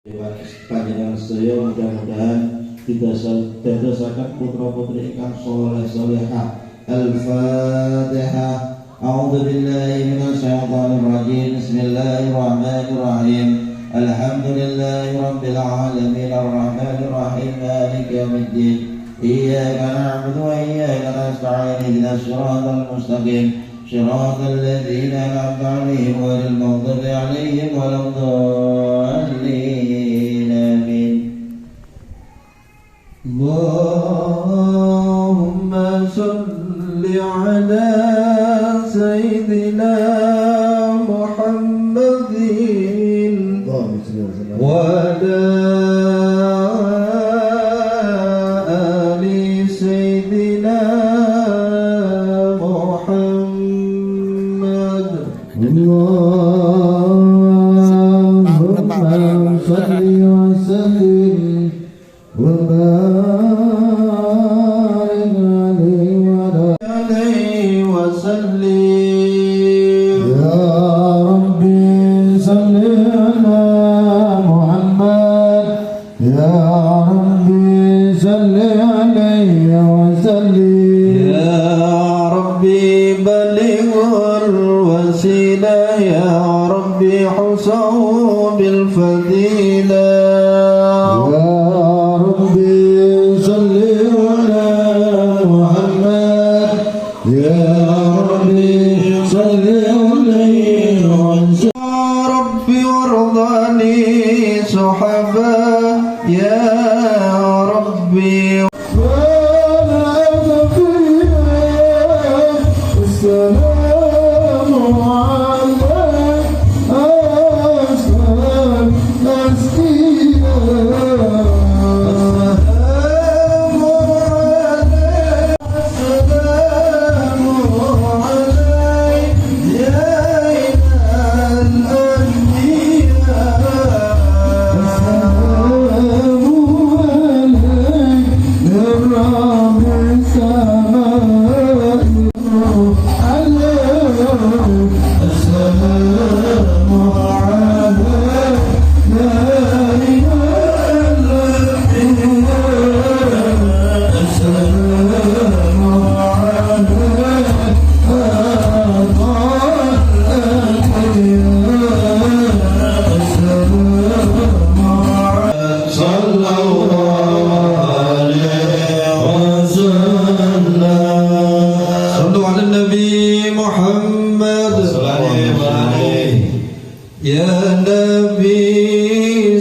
Panjenengan sedaya mudah-mudahan dadosaken putra-putri ingkang saleh salehah. Al-Fatihah. A'udzu billahi minasyaitonir rajim. Bismillahirrahmanirrahim. Alhamdulillahi rabbil alamin arrahmanir rahim maliki yaumiddin. Iyyaka na'budu wa iyyaka nasta'in ihdinas siratal mustaqim. Shiratal ladzina an'amta 'alaihim ghairil maghdubi 'alaihim waladdallin. Amin. Allahumma shalli 'ala sayyidina Muhammadin wa ala ali sayyidina Muhammad. Allahumma shalli wa sallim wa barik alaihi wa sallim. Ya Rabbi salli ala Muhammad. Ya Rabbi salli alaihi wa sallim. Ya Rabbi balighul wasilah. Ya Rabbi husahu bil fadilah. Ya Rabbi salli ala Muhammad. Ya Rabbi salli alaihi wa sallim. Ya Rabbi wardani sahaba. Ya Rabbi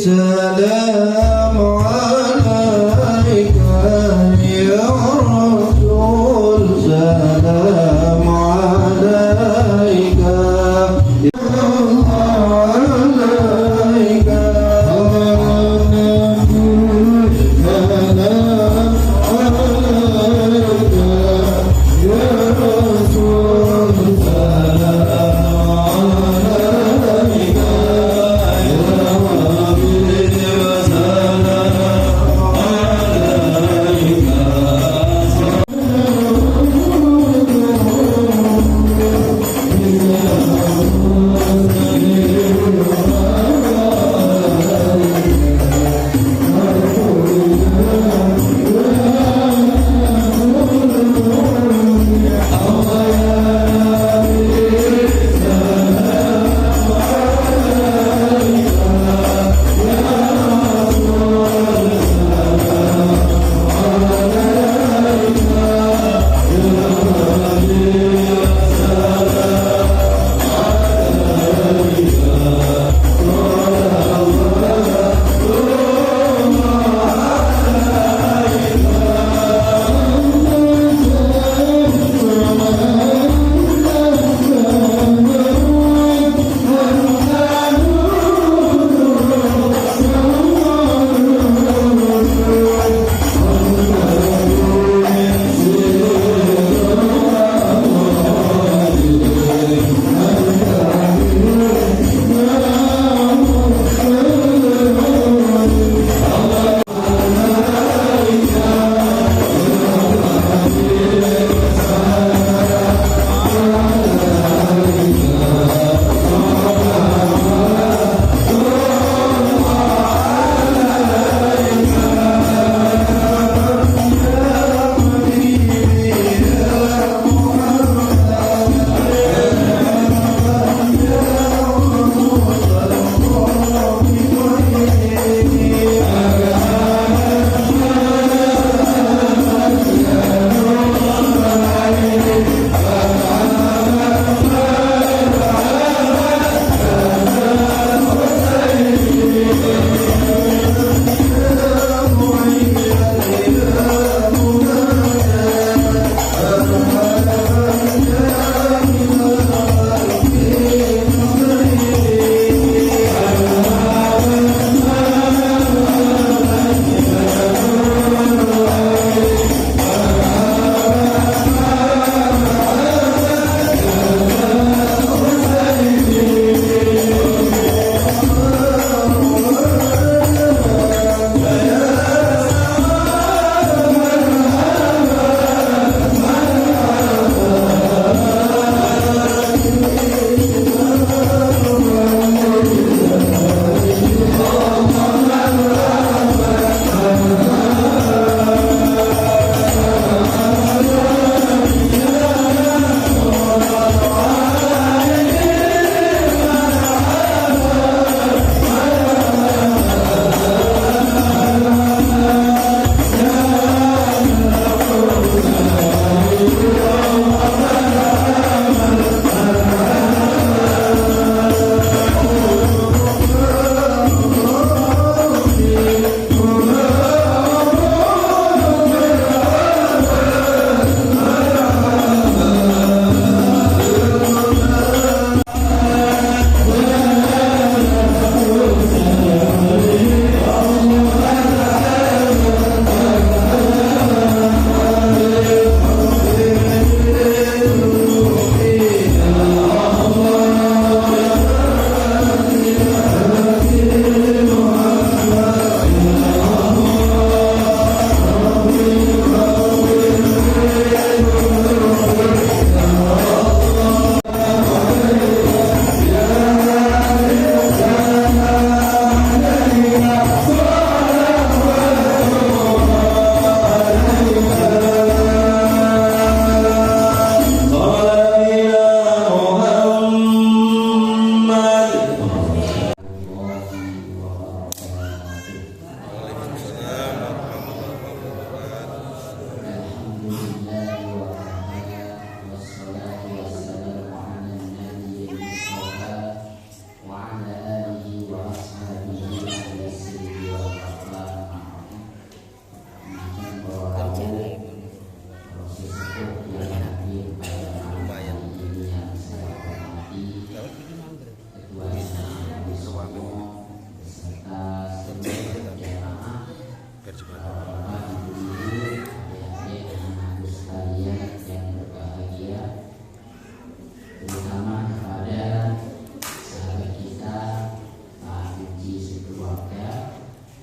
Salam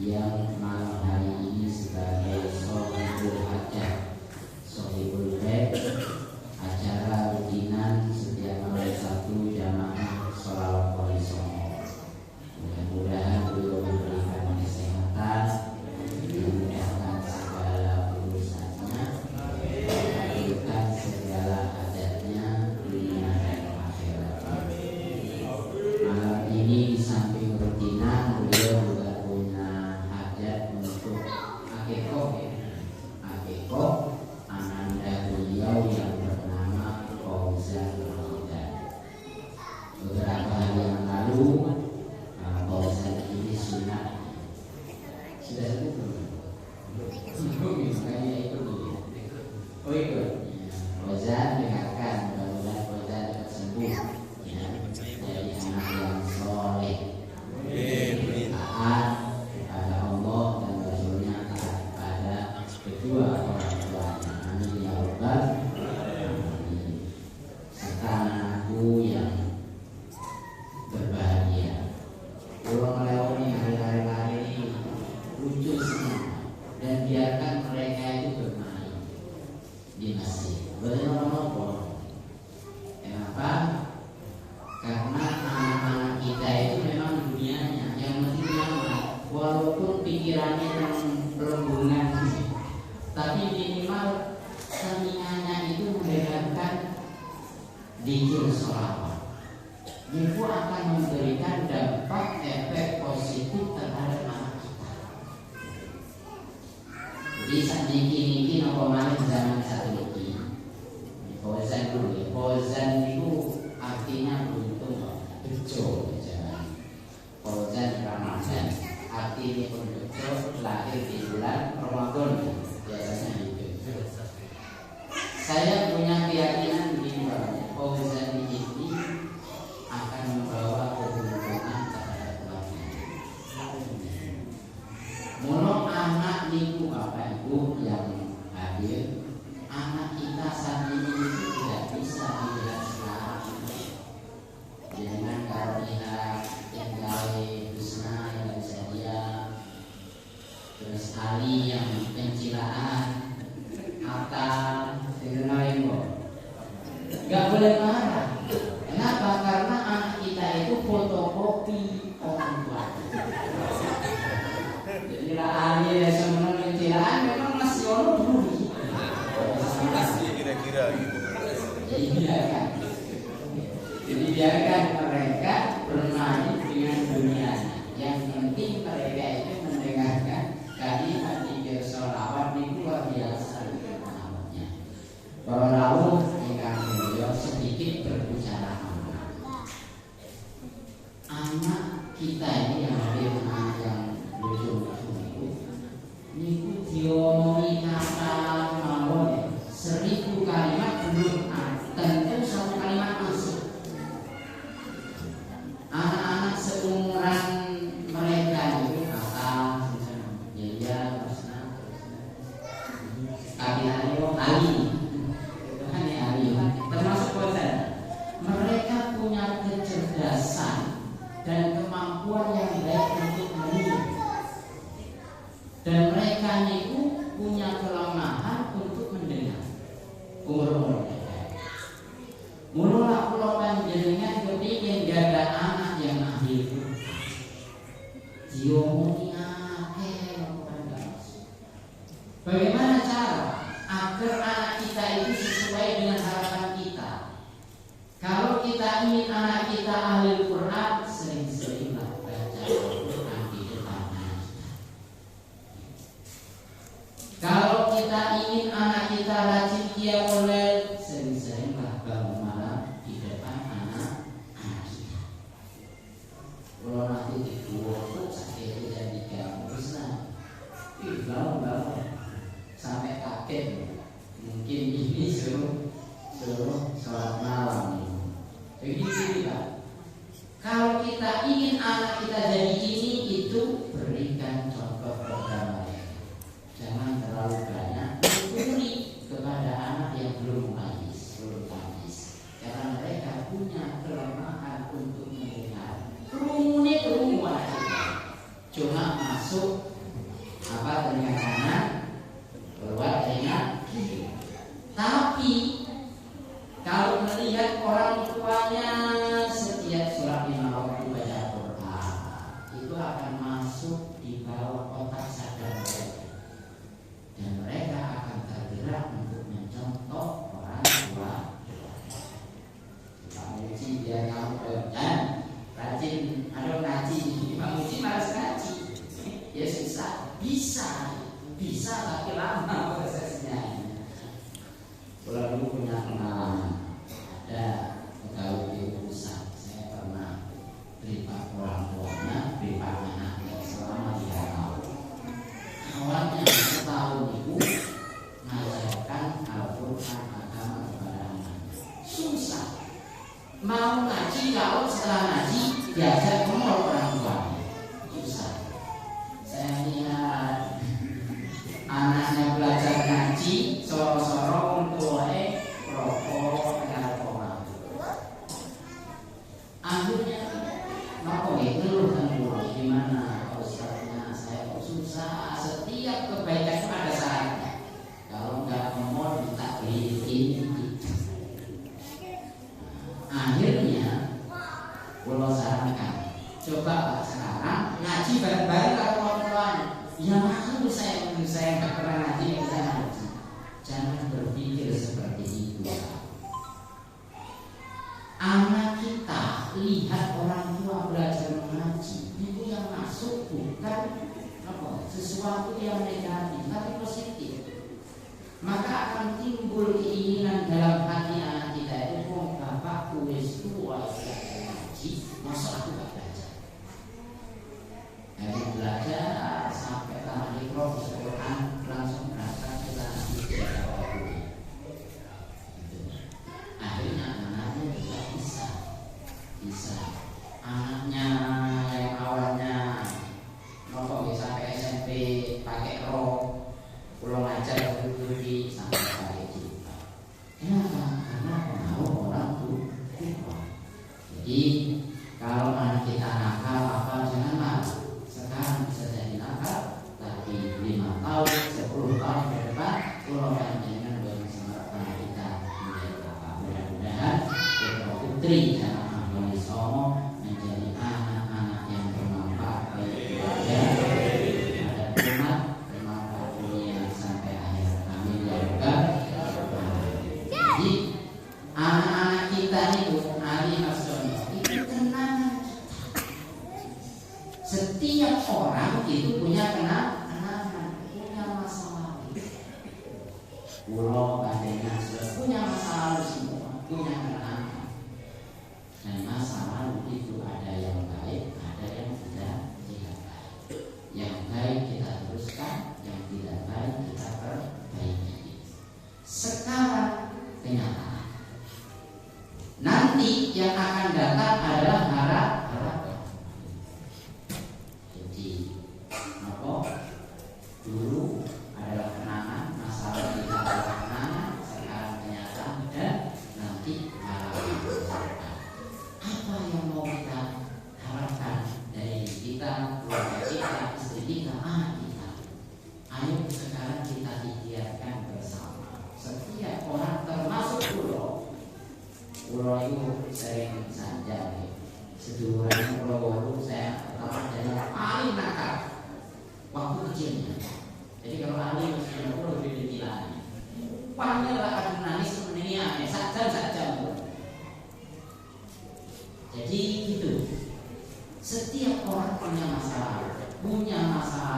yang malam hari ini sebagai Sohibul Hajat, Sohibul Bed, acara rutinan setiap malam Sabtu jamaah sholawat Wali Songo. Mudah-mudahan beliau memberikan kesehatan, dimudahkan segala urusannya, mengabulkan segala hajatnya dunia dan akhirat. Malam ini di samping rutinan beliau juga punya hajat untuk akikoh ya. Akikoh ananda beliau yang bernama Fauzan Ramadan. Beberapa hari yang lalu Fauzan ini sudah sebut belum? Makanya ikut dulu. Oh ikut. Fauzan dengarkan, mudah-mudahan Fauzan cepat sembuh ya, dari anak yang soleh, taat kepada Allah dan Rasulnya, taat kepada kedua orang tuanya. Amin ya rabbal alamin. Serta anakku yang berbahagia. Pulang melewati hari-hari lain ini lucu semua, dan biarkan mereka itu bermain di masjid. Benar-benar. Kenapa? Karena anak-anak kita itu memang dunianya yang penting nyaman, walaupun pikirannya berhubungan, tapi minimal telinganya itu mendengarkan dzikir sholawat. Itu akan memberikan dampak efek positif terhadap anak kita. Jadi saat niki apa mana zaman satu ini, Fauzan dulu ya. Fauzan itu artinya beruntung, bejo jangan. Fauzan Ramadan artinya pun bejo, lahir di bulan Ramadan biasanya itu. Saya punya keyakinan begini Pak, Fauzan ini akan membawa keberuntungan terhadap keluarga. Mula anak niku Bapak Ibu yang hadir, anak kita saat ini itu tidak bisa dilihat sekarang. Jangan kalau lihat yang gawe Husna yang bisa diam, terus Ali yang pencilaan, Atta dengan lain kok. Gak boleh marah. Kenapa? Karena anak kita itu fotokopi orang tua. Jadi lah Ali ya semenang pencilaan memang masih ono dulu. Masih kira-kira gitu. Iya kan. Jadi biarkan mereka bermain dengan dunia. Yang penting mereka itu mendengarkan kalimat dzikir sholawat ini luar biasa namanya. Para rawuh ingkang mulya sedikit berbicara anak kita ini yang hadir, anak yang lucu-lucu itu niku diomongi kata mawon 1000 kalimat belum tentu satu kalimat masuk. Anak-anak seumuran mereka itu kata ya Kabilario Ali itu kan ya Ali termasuk Fauzan. Mereka punya kecerdasan dan kemampuan yang baik untuk meniru, dan mereka itu punya kelemahan untuk mendengar. Umur mereka mula pulau panjenengan kepingin jaga anak yang ahli itu diomongi akeh. Bagaimana cara agar anak kita itu sesuai dengan harapan kita? Kalau kita ingin anak kita ahli Quran, sering-seringlah baca Al-Quran di depan anak kita. Kalau kita ingin anak kita rajin qiyamul lail, sering-seringlah bangun malam di depan anak kita. Kalau nanti dibuat sakit jadi kamu bisa, bangun masuk apa telinga kanan, keluar telinga kiri. Tapi kalau melihat orang tuanya setiap sholat 5 waktu baca Quran, itu akan masuk di bawah otak sadar mereka, dan mereka akan tergerak untuk mencontoh orang tua. Pak Muji biar kamu rajin, ada ngaji. Pak Muji malas ngaji, ya susah, bisa tapi lama prosesnya. Kalau dulu punya pengalaman, ada pegawai di pusat, saya pernah beripak orang tuanya, beripak anaknya selama 3 tahun. Awalnya setahun itu mengajarkan Al-Quran agama kepada anaknya, susah. Mau ngaji, kalau setelah ngaji diajak ngomong orang tuanya, susah. Saya lihat anaknya belajar ngaji, soro-soro tuae rokok narkoba. Akhirnya nopo itu kan gimana Ustaznya, saya kok susah. Setiap kebaikan itu ada saatnya. Kalau nggak ngomong minta beliin. Akhirnya pulau sarankan, coba Pak sekarang ngaji bareng-bareng kalau orang tuanya. Ya maklum saya nggak pernah ngaji, saya ngaji. Jangan berpikir seperti itu. Anak kita lihat orang tua belajar mengaji, itu yang masuk bukan sesuatu yang negatif, tapi positif. Maka akan timbul keinginan dalam hati anak kita itu, kok bapakku wis tua belajar ngaji, masa aku gak belajar. Dari belajar sampai tamat ikhlas bisa Quran, langsung berangkat ke tanah suci. Akhirnya anaknya juga bisa. Anaknya yang awalnya nopok bisa sampai SMP pakai rok, pulang ajar di sampai pakai jilbab. Kenapa? Karena pengaruh orang tua. Jadi kalau anak kita nakal apa jangan malu. Sekarang bisa jadi nakal, tapi 5 tahun, 10 tahun ke depan, pulau panjangan bersama anak kita menjadi apa? Mudah-mudahan putra putri dan Ahmad Somo menjadi anak-anak yang bermanfaat bagi keluarga, ada umat, bermanfaat dunia sampai akhir. Amin ya rabbal alamin. Jadi anak-anak kita itu Ali Masyono itu kenangan. Setiap orang itu punya kenangan, punya masa lalu. Pulau Pandangan sudah punya masa lalu semua, punya kenangan. Dan masa lalu itu ada yang baik, ada yang tidak baik. Yang baik kita teruskan, yang tidak baik kita perbaiki. Sekarang kenyataan. Nanti yang akan datang adalah harapan. Jadi, dulu adalah kenangan, masa lalu kita adalah kenangan, sekarang kenyataan dan nanti harapan. Apa yang mau kita harapkan dari kita, keluarga kita, istri kita, anak kita? Ayo sekarang kita ikhtiarkan bersama. Setiap orang termasuk pulau itu sering saja seduluran pulau saya pertama dari paling nakal waktu kecilnya. Jadi kalau Ali masih pulau lebih gila. Panggil lah akan nangis sebenarnya aneh saja. Jadi gitu. Setiap orang punya masa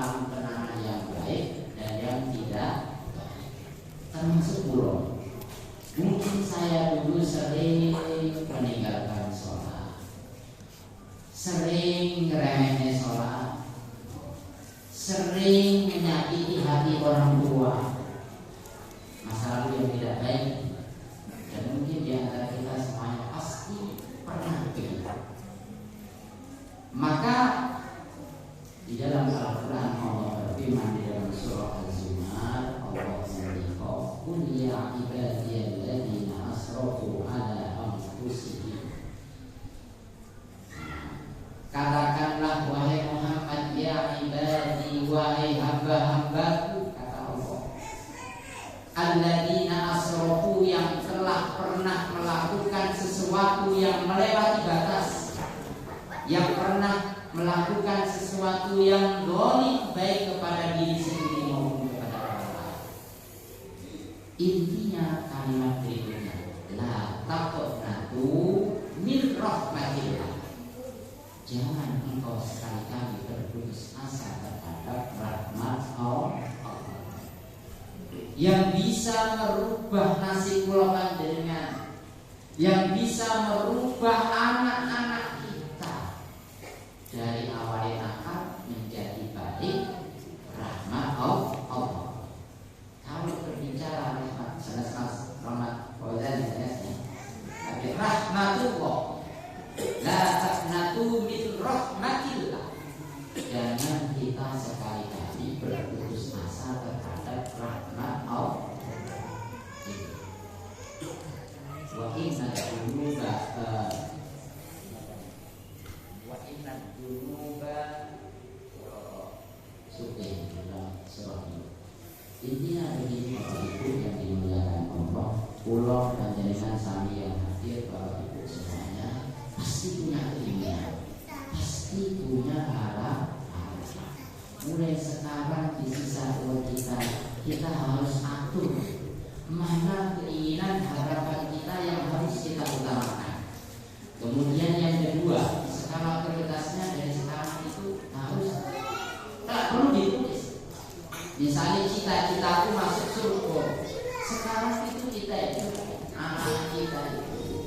lalu kenangan yang baik dan yang tidak baik. Termasuk pulau. Mungkin saya dulu sering meninggalkan sholat, sering ngeremeh sholat, sering menyakiti hati orang tua, masa lalu yang tidak baik. Dan mungkin di antara kita semuanya pasti pernah begitu. Maka di dalam Al-Quran Allah berfirman di dalam surah Az-Zumar, Allah berfirman, "Qul ya ibadiyalladzina asrafu ala anfusihim." Katakanlah wahai Muhammad, ya ibadiyalladzina wahai hamba-hambaku, kata Allah, alladzina asrafu, yang telah pernah melakukan sesuatu yang melewati batas, yang pernah melakukan sesuatu yang zalim, baik kepada diri sendiri maupun kepada orang lain. Intinya kalimat berikutnya, la taqnatu min rahmatillah. Jangan engkau sekali-kali berputus asa terhadap rahmat Allah yang bisa merubah nasib kula panjenengan, yang bisa merubah anak-anak kita dari awal nakal menjadi baik. Rahmat Allah. Kalau berbicara rahmat, jelas rahmat Fauzan jelasnya. Tapi rahmatullah, la taqnatu min rahmatillah. Jangan kita sekali-kali berputus asa terhadap rahmat Allah. Wa inna dunuba sudah dalam surah ini. Intinya begini, Bapak Ibu yang dimuliakan Allah, pulau panjenengan sami yang hadir, Bapak Ibu semuanya pasti punya keinginan, pasti punya harapan. Mulai sekarang di sisa umur kita harus atur mana keinginan harapan kita yang harus kita utamakan. Kemudian yang kedua, skala prioritasnya dari sekarang itu harus tak perlu ditulis. Misalnya cita-citaku masuk surga, sekarang itu kita itu anak kita itu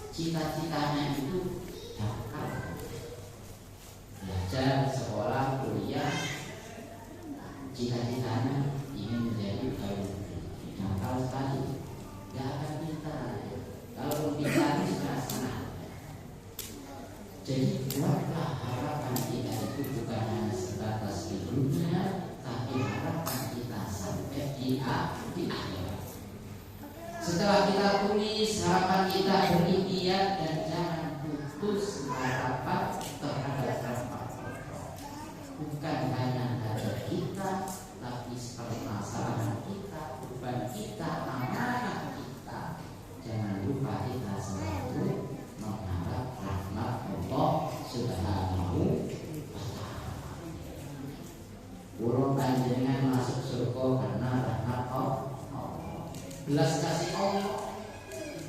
cita-citanya itu Jakarta, belajar, sekolah, kuliah, cita-citanya ingin menjadi pegawai negeri. Nakal sekali, gak akan pintar. Kalau pintar itu sudah senang. Jadi buatlah harapan kita itu bukan hanya sebatas di dunia, tapi harapan kita sampai di akhirat. Setelah kita tulis harapan kita berikhtiar dan jangan putus harapan terhadap rahmat Allah. Bukan hanya dari kita, tapi permasalahan kita, beban kita, amanah kita. Jangan lupa kita selalu mengharap rahmat Allah Subhanahu wa ta'ala. Urung panjenengan masuk surga karena rahmat Allah. Belas kasih Allah.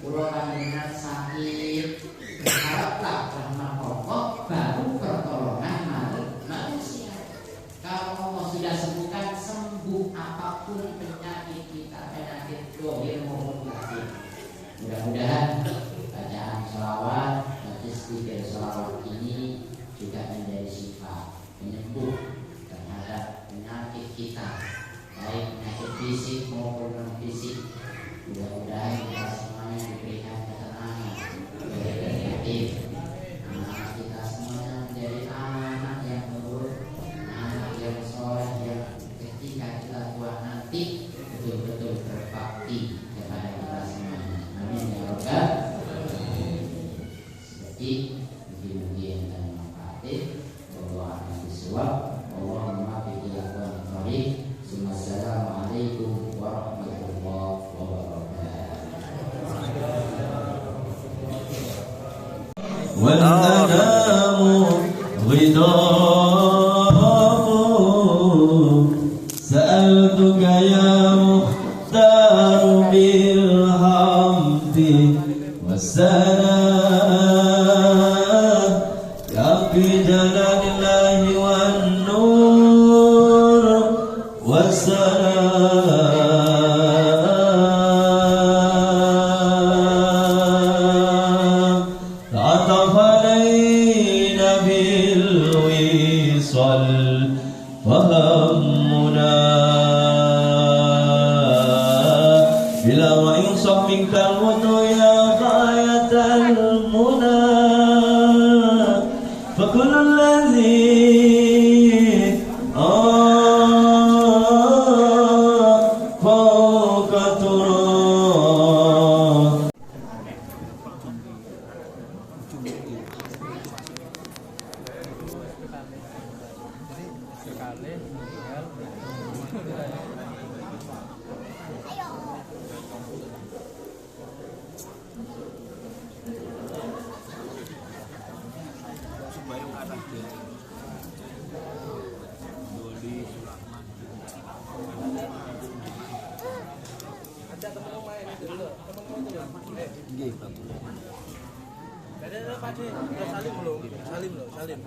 Urung panjenengan sakit, haraplah rahmat Allah, baru pertolongan manusia. Kalau Allah sudah sembuhkan, sembuh apapun penyakit kita, penyakit dohir maupun batin. Mudah-mudahan bacaan sholawat, istighfar sholawat ini juga menjadi sifat penyembuh terhadap penyakit kita, baik penyakit fisik maupun non fisik. Mudah-mudahan kita semuanya diberikan ketenangan, yakin anak kita semuanya menjadi anak yang lembut, anak yang soleh, yang ketika kita tua nanti betul-betul berbakti kepada kita semuanya. Amin ya rabbal alamin. Seperti mungkin dan manfaatin bahwa akan disuap. Allahumma bihi aqwam thariq. Assalamualaikum warahmatullahi wabarakatuh. والأنام غضاب سألتك يا مختار بالحمد والسلام يا بجلال الله والنور والسلام تعطف علينا بالوصال فهمنا بلا وإنصاف منك الموت يا غاية المنى فكل الذي فوق تراب. Saleh meninggal. Sembayang atas dia. Doli Sulaiman. Ada temen main itu dulu, temen itu ya. Nggih, Bapak. Ada Pak Salim belum? Salim.